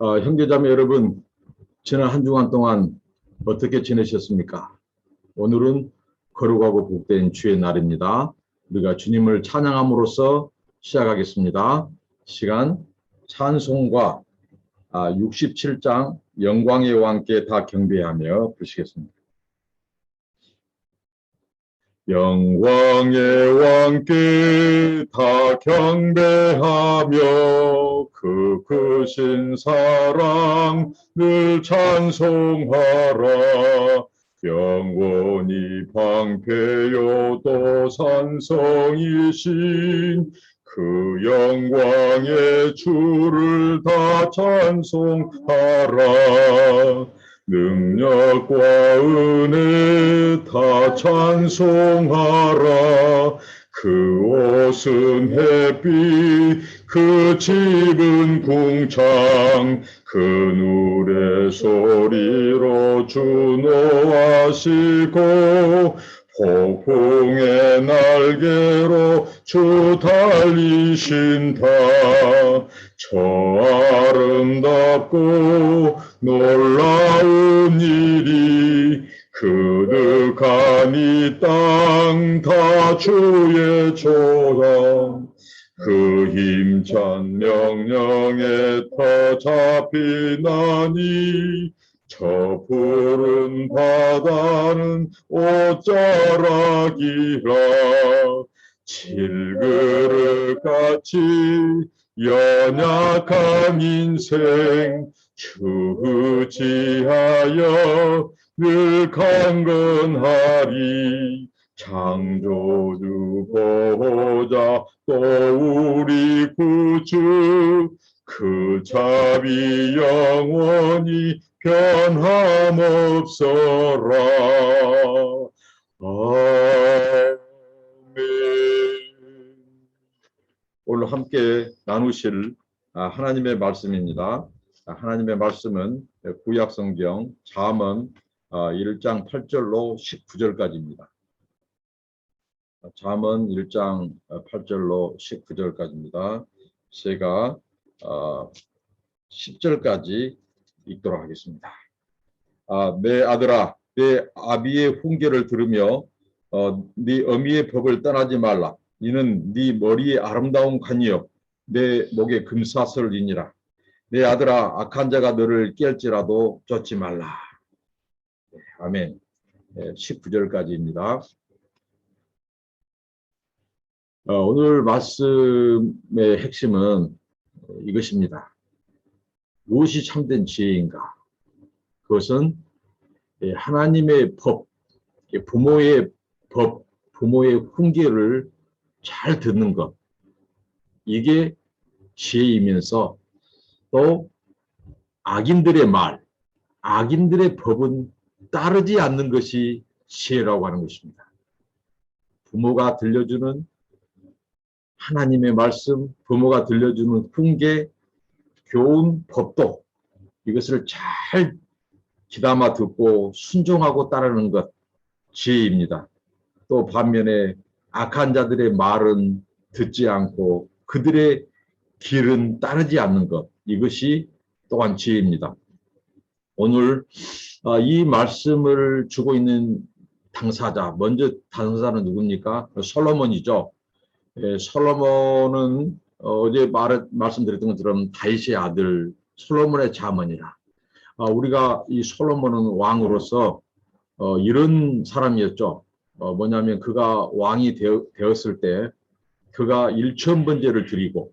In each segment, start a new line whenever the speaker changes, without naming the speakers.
형제자매 여러분, 지난 한 주간 동안 어떻게 지내셨습니까? 오늘은 거룩하고 복된 주의 날입니다. 우리가 주님을 찬양함으로써 시작하겠습니다. 시간 찬송과 67장 영광의 왕께 다 경배하며 부르시겠습니다. 영광의 왕께 다 경배하며 그 크신 사랑 늘 찬송하라. 영원히 방패요도 산성이신 그 영광의 주를 다 찬송하라. 능력과 은혜 다 찬송하라. 그 옷은 햇빛, 그 집은 궁창, 그 누레 소리로 주노하시고 폭풍의 날개로 주 달리신다. 저 아름답고 놀라운 일이 그득한 이 땅 다 주의 조당. 그 힘찬 명령에 터 잡히나니 저 푸른 바다는 옷자락이라. 질그릇같이 연약한 인생 주지하여 늘 강건하리. 창조주 보호자 또 우리 구주 그 자비 영원히 변함없어라. 아멘. 오늘 함께 나누실 하나님의 말씀입니다. 하나님의 말씀은 구약성경 잠언 1장 8절로 19절까지입니다. 잠언 1장 8절로 19절까지입니다. 제가 10절까지 읽도록 하겠습니다. 내 아들아, 내 아비의 훈계를 들으며 네 어미의 법을 떠나지 말라. 이는 네 머리에 아름다운 관이요 내 목에 금사슬이니라. 내 아들아, 악한 자가 너를 깰지라도 쫓지 말라. 아멘. 19절까지입니다. 오늘 말씀의 핵심은 이것입니다. 무엇이 참된 지혜인가? 그것은 하나님의 법, 부모의 법, 부모의 훈계를 잘 듣는 것. 이게 지혜이면서 또 악인들의 말, 악인들의 법은 따르지 않는 것이 지혜라고 하는 것입니다. 부모가 들려주는 하나님의 말씀, 부모가 들려주는 훈계, 교훈, 법도 이것을 잘 귀담아 듣고 순종하고 따르는 것 지혜입니다. 또 반면에 악한 자들의 말은 듣지 않고 그들의 길은 따르지 않는 것, 이것이 또한 지혜입니다. 오늘 이 말씀을 주고 있는 당사자, 먼저 당사자는 누굽니까? 솔로몬이죠. 솔로몬은 어제 말씀드렸던 것처럼 다윗의 아들 솔로몬의 자문이라. 우리가 이 솔로몬은 왕으로서 이런 사람이었죠. 뭐냐면 그가 왕이 되었을 때 그가 일천번제를 드리고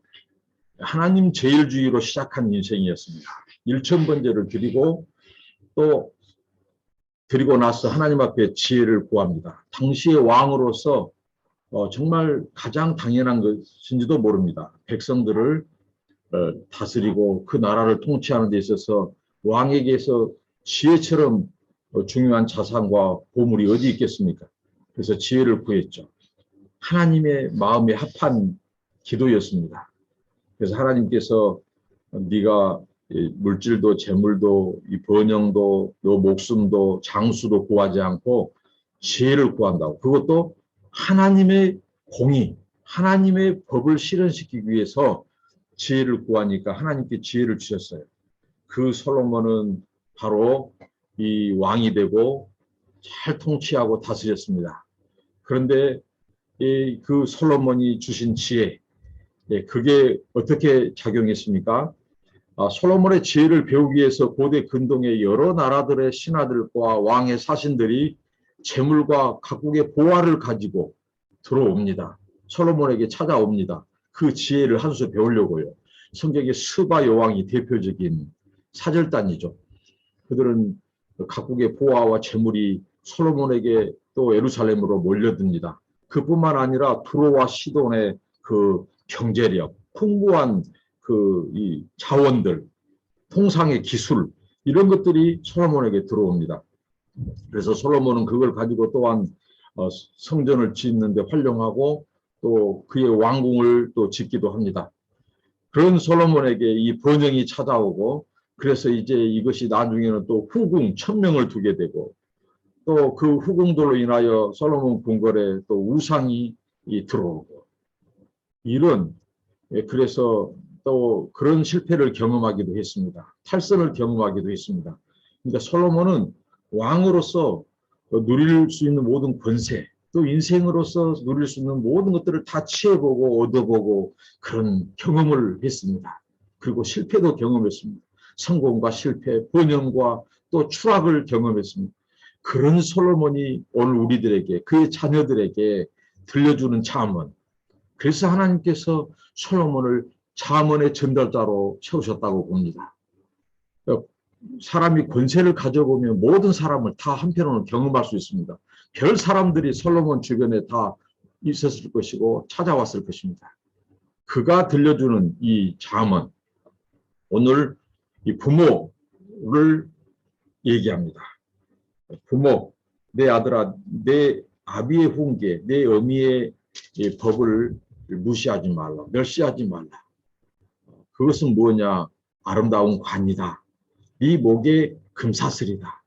하나님 제일주의로 시작한 인생이었습니다. 일천번제를 드리고 또 드리고 나서 하나님 앞에 지혜를 구합니다. 당시의 왕으로서 정말 가장 당연한 것인지도 모릅니다. 백성들을 다스리고 그 나라를 통치하는 데 있어서 왕에게서 지혜처럼 중요한 자산과 보물이 어디 있겠습니까? 그래서 지혜를 구했죠. 하나님의 마음에 합한 기도였습니다. 그래서 하나님께서 네가 물질도 재물도 이 번영도 너 목숨도 장수도 구하지 않고 지혜를 구한다고. 그것도 하나님의 공의, 하나님의 법을 실현시키기 위해서 지혜를 구하니까 하나님께 지혜를 주셨어요. 그 솔로몬은 바로 이 왕이 되고 잘 통치하고 다스렸습니다. 그런데 그 솔로몬이 주신 지혜, 그게 어떻게 작용했습니까? 솔로몬의 지혜를 배우기 위해서 고대 근동의 여러 나라들의 신하들과 왕의 사신들이 재물과 각국의 보화를 가지고 들어옵니다. 솔로몬에게 찾아옵니다. 그 지혜를 한 수 배우려고요. 성경의 스바 여왕이 대표적인 사절단이죠. 그들은 각국의 보화와 재물이 솔로몬에게 또 예루살렘으로 몰려듭니다. 그뿐만 아니라 두로와 시돈의 그 경제력, 풍부한 이 자원들, 통상의 기술, 이런 것들이 솔로몬에게 들어옵니다. 그래서 솔로몬은 그걸 가지고 또한 성전을 짓는데 활용하고 또 그의 왕궁을 또 짓기도 합니다. 그런 솔로몬에게 이 번영이 찾아오고, 그래서 이제 이것이 나중에는 또 후궁 1000명을 두게 되고, 또 그 후궁들로 인하여 솔로몬 궁궐에 또 우상이 들어오고, 이런, 그래서 또 그런 실패를 경험하기도 했습니다. 탈선을 경험하기도 했습니다. 그러니까 솔로몬은 왕으로서 누릴 수 있는 모든 권세, 또 인생으로서 누릴 수 있는 모든 것들을 다 취해보고 얻어보고 그런 경험을 했습니다. 그리고 실패도 경험했습니다. 성공과 실패, 번영과 또 추락을 경험했습니다. 그런 솔로몬이 오늘 우리들에게, 그의 자녀들에게 들려주는 잠언. 그래서 하나님께서 솔로몬을 잠언의 전달자로 세우셨다고 봅니다. 사람이 권세를 가져보면 모든 사람을 다 한편으로 경험할 수 있습니다. 별 사람들이 솔로몬 주변에 다 있었을 것이고 찾아왔을 것입니다. 그가 들려주는 이 잠언, 오늘 이 부모를 얘기합니다. 부모, 내 아들아, 내 아비의 훈계, 내 어미의 법을 무시하지 말라, 멸시하지 말라. 그것은 뭐냐? 아름다운 관이다. 네 목에 금사슬이다.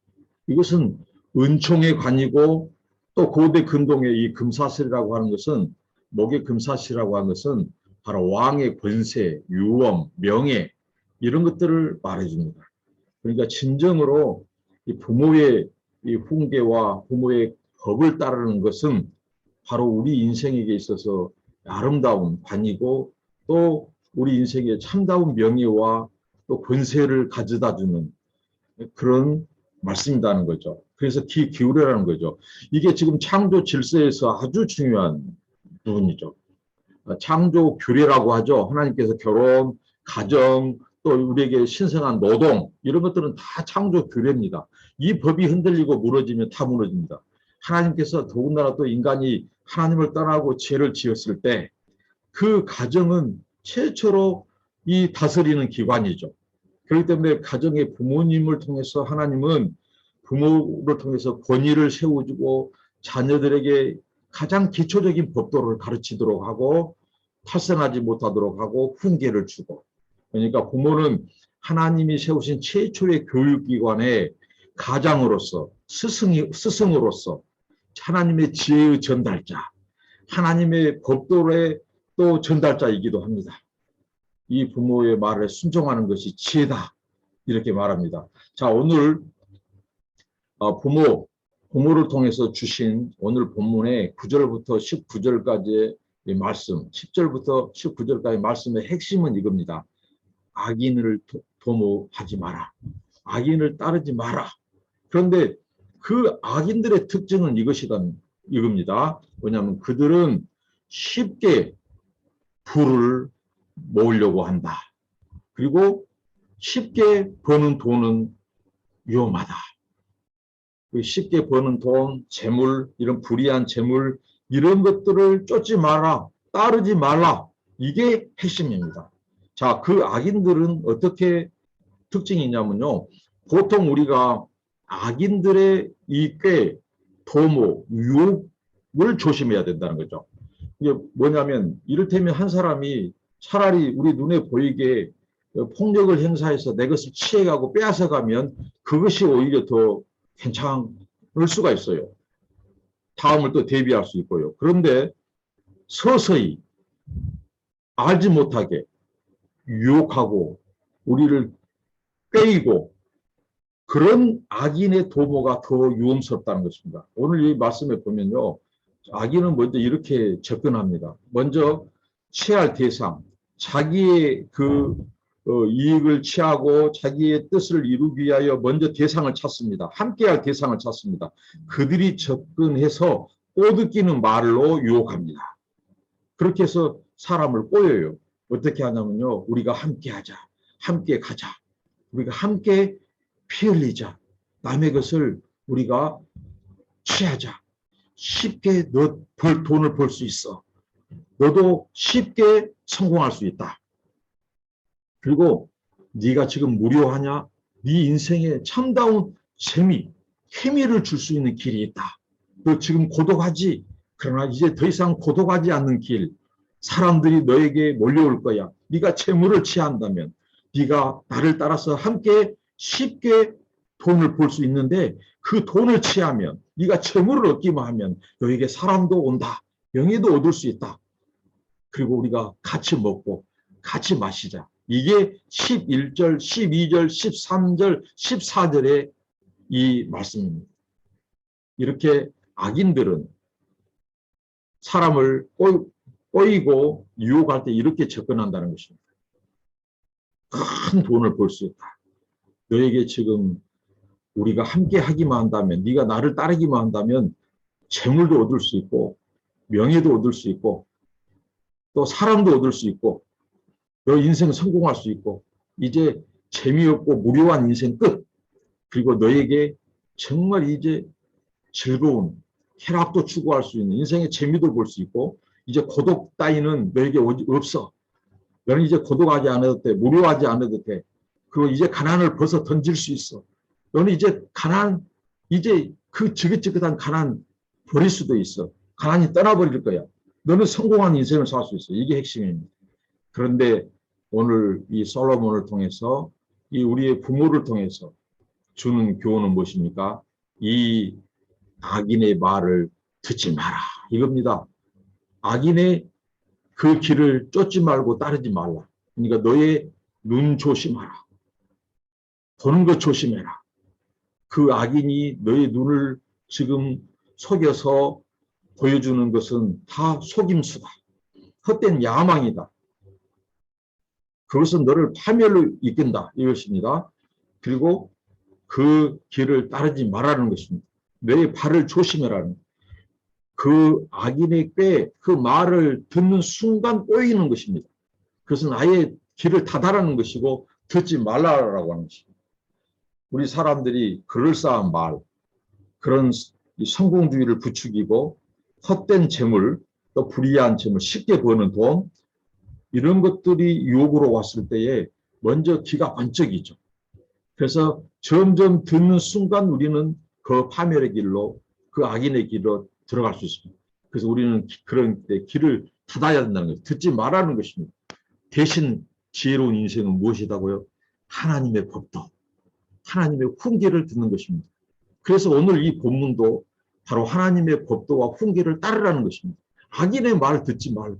이것은 은총의 관이고, 또 고대 근동의 이 금사슬이라고 하는 것은, 목에 금사슬이라고 하는 것은 바로 왕의 권세, 유엄, 명예, 이런 것들을 말해줍니다. 그러니까 진정으로 이 부모의 이 훈계와 부모의 법을 따르는 것은 바로 우리 인생에게 있어서 아름다운 관이고, 또 우리 인생에 참다운 명예와 또 권세를 가져다 주는 그런 말씀이라는 거죠. 그래서 귀 기울여라는 거죠. 이게 지금 창조 질서에서 아주 중요한 부분이죠. 창조 규례라고 하죠. 하나님께서 결혼, 가정, 또 우리에게 신성한 노동, 이런 것들은 다 창조 규례입니다. 이 법이 흔들리고 무너지면 다 무너집니다. 하나님께서 더군다나 또 인간이 하나님을 떠나고 죄를 지었을 때 그 가정은 최초로 이 다스리는 기관이죠. 그렇기 때문에 가정의 부모님을 통해서 하나님은 부모를 통해서 권위를 세워주고 자녀들에게 가장 기초적인 법도를 가르치도록 하고 탈선하지 못하도록 하고 훈계를 주고, 그러니까 부모는 하나님이 세우신 최초의 교육기관의 가장으로서 스승으로서 하나님의 지혜의 전달자, 하나님의 법도의 또 전달자이기도 합니다. 이 부모의 말에 순종하는 것이 지혜다, 이렇게 말합니다. 자, 오늘 부모를 통해서 주신 오늘 본문의 9절부터 19절까지의 말씀, 10절부터 19절까지 말씀의 핵심은 이겁니다. 악인을 도모하지 마라. 악인을 따르지 마라. 그런데 그 악인들의 특징은 이겁니다. 왜냐하면 그들은 쉽게 부를 모으려고 한다. 그리고 쉽게 버는 돈은 위험하다. 쉽게 버는 돈, 재물, 이런 불이한 재물, 이런 것들을 쫓지 마라, 따르지 말라. 이게 핵심입니다. 자, 그 악인들은 어떻게 특징이 있냐면요. 보통 우리가 악인들의 이 꾀, 도모, 유혹을 조심해야 된다는 거죠. 이게 뭐냐면, 이를테면 한 사람이 차라리 우리 눈에 보이게 폭력을 행사해서 내 것을 취해가고 빼앗아가면 그것이 오히려 더 괜찮을 수가 있어요. 다음을 또 대비할 수 있고요. 그런데 서서히 알지 못하게 유혹하고 우리를 꾀이고 그런 악인의 도모가 더 위험스럽다는 것입니다. 오늘 이 말씀에 보면요. 악인은 먼저 이렇게 접근합니다. 먼저 취할 대상, 자기의 이익을 취하고 자기의 뜻을 이루기 위하여 먼저 대상을 찾습니다. 함께할 대상을 찾습니다. 그들이 접근해서 꼬드기는 말로 유혹합니다. 그렇게 해서 사람을 꼬여요. 어떻게 하냐면요. 우리가 함께하자. 함께 가자. 우리가 함께 피 흘리자. 남의 것을 우리가 취하자. 쉽게 너 돈을 벌 수 있어. 너도 쉽게 성공할 수 있다. 그리고 네가 지금 무료하냐? 네 인생에 참다운 재미, 케미를 줄 수 있는 길이 있다. 너 지금 고독하지? 그러나 이제 더 이상 고독하지 않는 길. 사람들이 너에게 몰려올 거야. 네가 재물을 취한다면 네가 나를 따라서 함께 쉽게 돈을 벌 수 있는데 그 돈을 취하면 네가 재물을 얻기만 하면 너에게 사람도 온다. 명예도 얻을 수 있다. 그리고 우리가 같이 먹고 같이 마시자. 이게 11절, 12절, 13절, 14절의 이 말씀입니다. 이렇게 악인들은 사람을 꼬이고 유혹할 때 이렇게 접근한다는 것입니다. 큰 돈을 벌 수 있다. 너에게 지금 우리가 함께 하기만 한다면, 네가 나를 따르기만 한다면 재물도 얻을 수 있고 명예도 얻을 수 있고 또 사람도 얻을 수 있고 너 인생 성공할 수 있고 이제 재미없고 무료한 인생 끝. 그리고 너에게 정말 이제 즐거운 쾌락도 추구할 수 있는 인생의 재미도 볼 수 있고 이제 고독 따위는 너에게 없어. 너는 이제 고독하지 않아도 돼. 무료하지 않아도 돼. 그리고 이제 가난을 벗어 던질 수 있어. 너는 이제 이제 그 지긋지긋한 가난 버릴 수도 있어. 가난이 떠나버릴 거야. 너는 성공한 인생을 살 수 있어. 이게 핵심입니다. 그런데 오늘 이 솔로몬을 통해서 이 우리의 부모를 통해서 주는 교훈은 무엇입니까? 이 악인의 말을 듣지 마라. 이겁니다. 악인의 그 길을 쫓지 말고 따르지 말라. 그러니까 너의 눈 조심하라. 보는 것 조심해라. 그 악인이 너의 눈을 지금 속여서 보여주는 것은 다 속임수다. 헛된 야망이다. 그것은 너를 파멸로 이끈다. 이것입니다. 그리고 그 길을 따르지 말라는 것입니다. 내 발을 조심해라는 그 악인의 꾀, 그 말을 듣는 순간 꼬이는 것입니다. 그것은 아예 길을 닫아라는 것이고 듣지 말라라고 하는 것입니다. 우리 사람들이 그럴싸한 말, 그런 성공주의를 부추기고 헛된 재물, 또 불이한 재물, 쉽게 버는 돈, 이런 것들이 유혹으로 왔을 때에 먼저 귀가 번쩍이죠. 그래서 점점 듣는 순간 우리는 그 파멸의 길로, 그 악인의 길로 들어갈 수 있습니다. 그래서 우리는 그런 때 길을 닫아야 된다는 거죠. 듣지 말라는 것입니다. 대신 지혜로운 인생은 무엇이다고요? 하나님의 법도, 하나님의 훈계를 듣는 것입니다. 그래서 오늘 이 본문도 바로 하나님의 법도와 훈계를 따르라는 것입니다. 악인의 말을 듣지 말고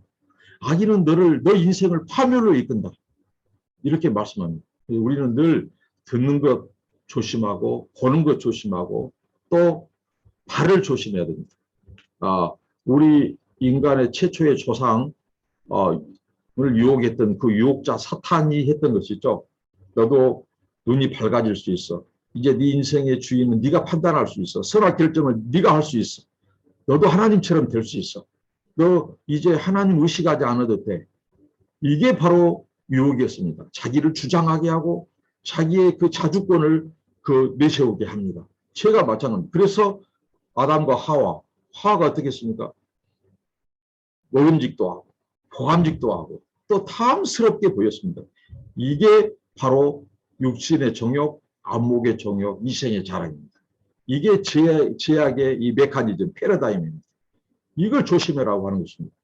악인은 너 인생을 파멸로 이끈다. 이렇게 말씀합니다. 우리는 늘 듣는 것 조심하고 보는 것 조심하고 또 발을 조심해야 됩니다. 우리 인간의 최초의 조상을 유혹했던 그 유혹자 사탄이 했던 것이죠. 너도 눈이 밝아질 수 있어. 이제 네 인생의 주인은 네가 판단할 수 있어. 선악 결정을 네가 할 수 있어. 너도 하나님처럼 될 수 있어. 너 이제 하나님 의식하지 않아도 돼. 이게 바로 유혹이었습니다. 자기를 주장하게 하고 자기의 그 자주권을 내세우게 합니다. 죄가 마찬가지입니다. 그래서 아담과 하와가 어떻게 했습니까? 먹음직도 하고 보감직도 하고 또 탐스럽게 보였습니다. 이게 바로 육신의 정욕, 안목의 정욕, 이생의 자랑입니다. 이게 제약의 이 메커니즘, 패러다임입니다. 이걸 조심해라고 하는 것입니다.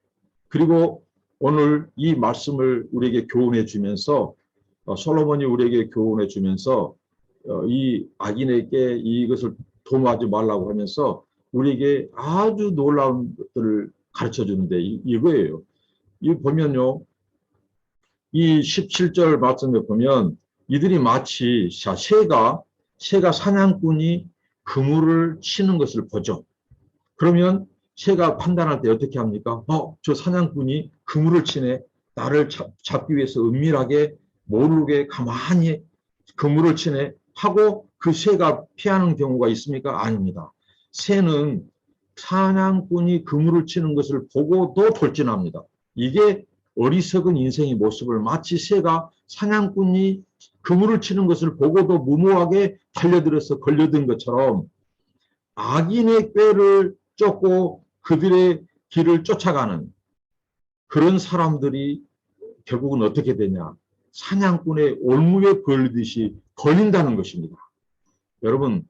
그리고 오늘 이 말씀을 우리에게 교훈해 주면서 솔로몬이 우리에게 교훈해 주면서 이 악인에게 이것을 도모하지 말라고 하면서 우리에게 아주 놀라운 것들을 가르쳐 주는데 이거예요. 이 보면요. 이 17절 말씀에 보면 이들이 마치 자, 새가 사냥꾼이 그물을 치는 것을 보죠. 그러면 새가 판단할 때 어떻게 합니까? 저 사냥꾼이 그물을 치네. 나를 잡기 위해서 은밀하게 모르게 가만히 그물을 치네 하고 그 새가 피하는 경우가 있습니까? 아닙니다. 새는 사냥꾼이 그물을 치는 것을 보고도 돌진합니다. 이게 어리석은 인생의 모습을 마치 새가 사냥꾼이 그물을 치는 것을 보고도 무모하게 달려들어서 걸려든 것처럼 악인의 꾀를 쫓고 그들의 길을 쫓아가는 그런 사람들이 결국은 어떻게 되냐. 사냥꾼의 올무에 걸리듯이 걸린다는 것입니다. 여러분,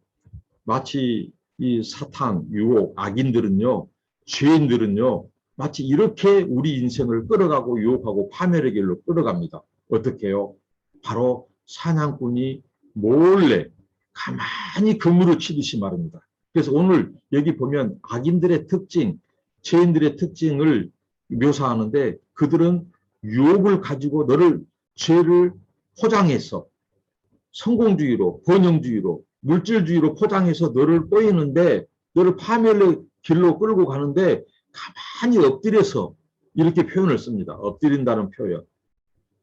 마치 이 사탄, 유혹, 악인들은요, 죄인들은요, 마치 이렇게 우리 인생을 끌어가고 유혹하고 파멸의 길로 끌어갑니다. 어떻게 해요? 바로 사냥꾼이 몰래 가만히 그물을 치듯이 말입니다. 그래서 오늘 여기 보면 악인들의 특징, 죄인들의 특징을 묘사하는데 그들은 유혹을 가지고 너를 죄를 포장해서 성공주의로, 번영주의로, 물질주의로 포장해서 너를 꼬이는데 너를 파멸의 길로 끌고 가는데 가만히 엎드려서 이렇게 표현을 씁니다. 엎드린다는 표현.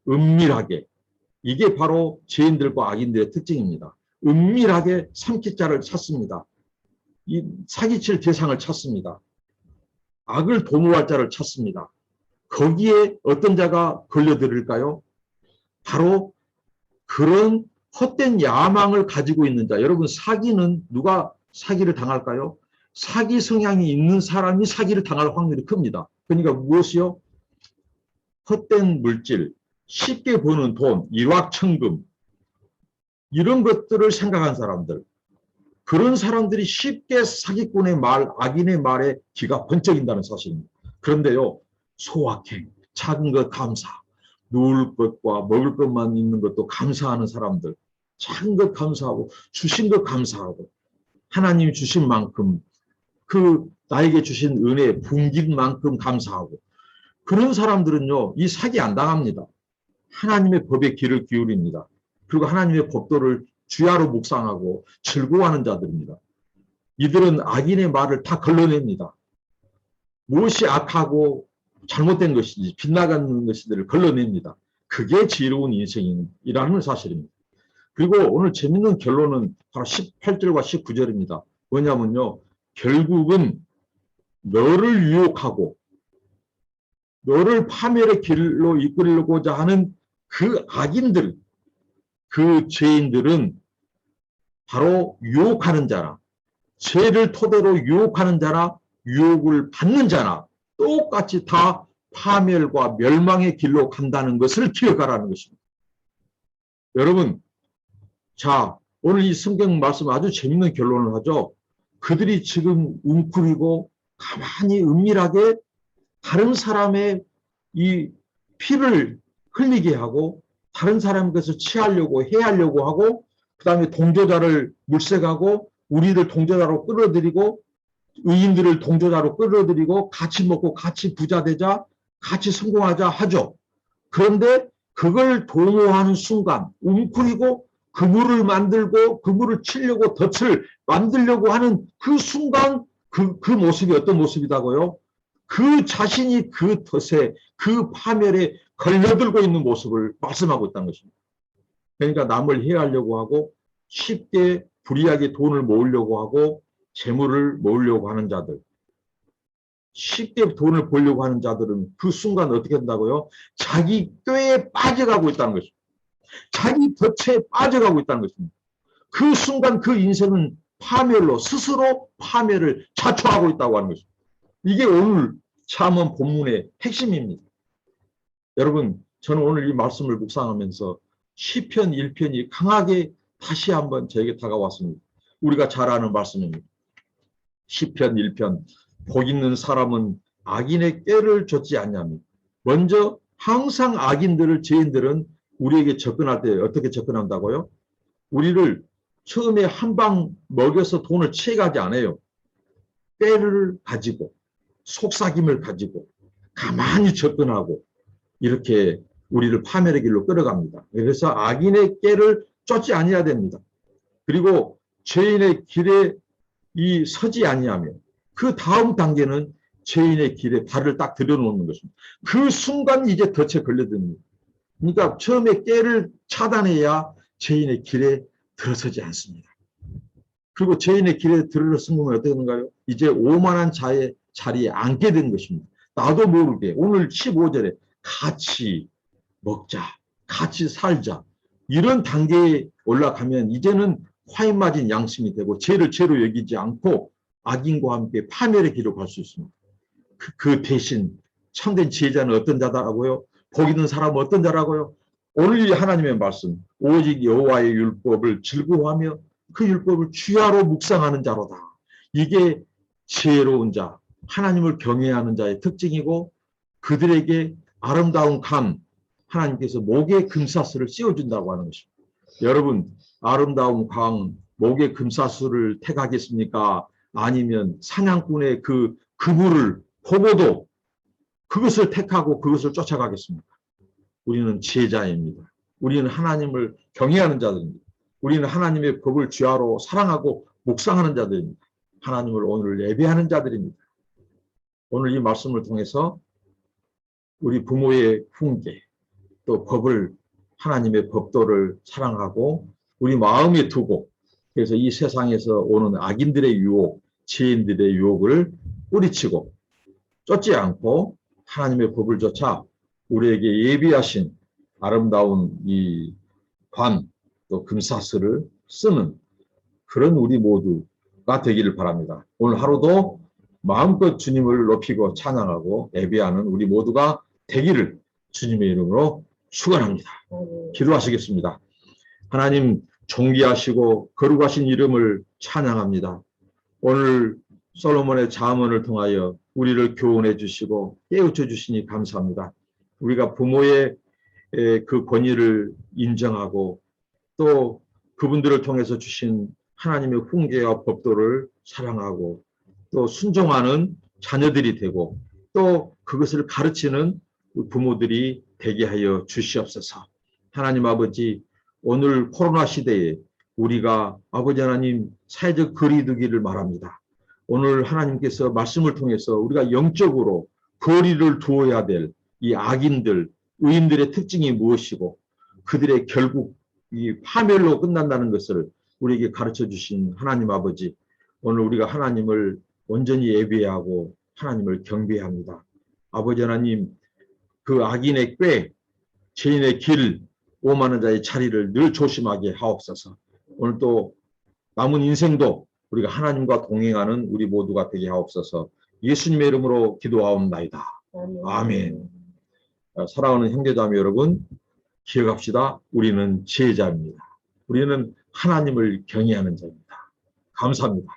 은밀하게. 이게 바로 죄인들과 악인들의 특징입니다. 은밀하게 삼키자를 찾습니다. 이 사기칠 대상을 찾습니다. 악을 도모할 자를 찾습니다. 거기에 어떤 자가 걸려들을까요? 바로 그런 헛된 야망을 가지고 있는 자. 여러분, 사기는 누가 사기를 당할까요? 사기 성향이 있는 사람이 사기를 당할 확률이 큽니다. 그러니까 무엇이요? 헛된 물질, 쉽게 버는 돈, 일확천금 이런 것들을 생각한 사람들. 그런 사람들이 쉽게 사기꾼의 말, 악인의 말에 귀가 번쩍인다는 사실입니다. 그런데요, 소확행, 작은 것 감사, 누울 것과 먹을 것만 있는 것도 감사하는 사람들, 작은 것 감사하고 주신 것 감사하고 하나님이 주신 만큼 그 나에게 주신 은혜 풍긴 만큼 감사하고 그런 사람들은요, 이 사기 안 당합니다. 하나님의 법에 귀를 기울입니다. 그리고 하나님의 법도를 주야로 묵상하고 즐거워하는 자들입니다. 이들은 악인의 말을 다 걸러냅니다. 무엇이 악하고 잘못된 것인지 빗나가는 것인지를 걸러냅니다. 그게 지혜로운 인생이라는 사실입니다. 그리고 오늘 재밌는 결론은 바로 18절과 19절입니다. 뭐냐면요. 결국은 너를 유혹하고 너를 파멸의 길로 이끌고자 하는 그 악인들, 그 죄인들은 바로 유혹하는 자나 죄를 토대로 유혹하는 자나 유혹을 받는 자나 똑같이 다 파멸과 멸망의 길로 간다는 것을 기억하라는 것입니다. 여러분, 자, 오늘 이 성경 말씀 아주 재밌는 결론을 하죠. 그들이 지금 웅크리고 가만히 은밀하게 다른 사람의 이 피를 흘리게 하고 다른 사람 것을 취하려고 해하려고 하고 그 다음에 동조자를 물색하고 우리를 동조자로 끌어들이고 의인들을 동조자로 끌어들이고 같이 먹고 같이 부자 되자 같이 성공하자 하죠. 그런데 그걸 도모하는 순간 웅크리고 그물을 만들고 그물을 치려고 덫을 만들려고 하는 그 순간 그 모습이 어떤 모습이다고요? 그 자신이 그 덫에 그 파멸에 걸려들고 있는 모습을 말씀하고 있다는 것입니다. 그러니까 남을 해하려고 하고 쉽게 불이하게 돈을 모으려고 하고 재물을 모으려고 하는 자들, 쉽게 돈을 벌려고 하는 자들은 그 순간 어떻게 된다고요? 자기 꾀에 빠져가고 있다는 것입니다. 자기 덫에 빠져가고 있다는 것입니다. 그 순간 그 인생은 파멸로 스스로 파멸을 자초하고 있다고 하는 것입니다. 이게 오늘 잠언 본문의 핵심입니다. 여러분, 저는 오늘 이 말씀을 묵상하면서 시편 1편이 강하게 다시 한번 저에게 다가왔습니다. 우리가 잘 아는 말씀입니다. 시편 1편 복 있는 사람은 악인의 꾀를 좇지 않냐며. 먼저 항상 악인들을 죄인들은 우리에게 접근할 때 어떻게 접근한다고요? 우리를 처음에 한 방 먹여서 돈을 취해가지 않아요. 꾀를 가지고 속삭임을 가지고 가만히 접근하고 이렇게 우리를 파멸의 길로 끌어갑니다. 그래서 악인의 꾀를 쫓지 아니해야 됩니다. 그리고 죄인의 길에 서지 아니하며 그 다음 단계는 죄인의 길에 발을 딱 들여놓는 것입니다. 그 순간 이제 덫에 걸려듭니다. 그러니까 처음에 꾀를 차단해야 죄인의 길에 들어서지 않습니다. 그리고 죄인의 길에 들어서면 어떻게 되는가요? 이제 오만한 자의 자리에 앉게 된 것입니다. 나도 모르게 오늘 15절에 같이 먹자, 같이 살자, 이런 단계에 올라가면 이제는 화인 맞은 양심이 되고 죄를 죄로 여기지 않고 악인과 함께 파멸의 길로 갈 수 있습니다. 그 대신 참된 지혜자는 어떤 자다라고요? 복 있는 사람은 어떤 자라고요? 오늘 이 하나님의 말씀, 오직 여호와의 율법을 즐거워하며 그 율법을 주야로 묵상하는 자로다. 이게 지혜로운 자, 하나님을 경외하는 자의 특징이고 그들에게 아름다운 감, 하나님께서 목에 금사슬을 씌워준다고 하는 것입니다. 여러분, 아름다운 강, 목에 금사슬을 택하겠습니까? 아니면 사냥꾼의 그 그물을 보고도 그것을 택하고 그것을 쫓아가겠습니까? 우리는 지혜자입니다. 우리는 하나님을 경외하는 자들입니다. 우리는 하나님의 법을 주야로 사랑하고 묵상하는 자들입니다. 하나님을 오늘 예배하는 자들입니다. 오늘 이 말씀을 통해서 우리 부모의 훈계, 또 법을, 하나님의 법도를 사랑하고 우리 마음에 두고, 그래서 이 세상에서 오는 악인들의 유혹, 죄인들의 유혹을 뿌리치고 쫓지 않고 하나님의 법을 쫓아 우리에게 예비하신 아름다운 이 관, 또 금사슬을 쓰는 그런 우리 모두가 되기를 바랍니다. 오늘 하루도 마음껏 주님을 높이고 찬양하고 예배하는 우리 모두가 되기를 주님의 이름으로 축원합니다. 기도하시겠습니다. 하나님, 존귀하시고 거룩하신 이름을 찬양합니다. 오늘 솔로몬의 잠언을 통하여 우리를 교훈해 주시고 깨우쳐 주시니 감사합니다. 우리가 부모의 그 권위를 인정하고 또 그분들을 통해서 주신 하나님의 훈계와 법도를 사랑하고 또 순종하는 자녀들이 되고 또 그것을 가르치는 부모들이 되게 하여 주시옵소서. 하나님 아버지, 오늘 코로나 시대에 우리가 아버지 하나님 사회적 거리두기를 말합니다. 오늘 하나님께서 말씀을 통해서 우리가 영적으로 거리를 두어야 될 이 악인들, 의인들의 특징이 무엇이고 그들의 결국 이 파멸로 끝난다는 것을 우리에게 가르쳐 주신 하나님 아버지, 오늘 우리가 하나님을 온전히 예배하고 하나님을 경배합니다. 아버지 하나님, 그 악인의 꾀, 죄인의 길, 오만한 자의 자리를 늘 조심하게 하옵소서. 오늘 또 남은 인생도 우리가 하나님과 동행하는 우리 모두가 되게 하옵소서. 예수님의 이름으로 기도하옵나이다. 아멘. 사랑하는 형제자매 여러분, 기억합시다. 우리는 지혜자입니다. 우리는 하나님을 경외하는 자입니다. 감사합니다.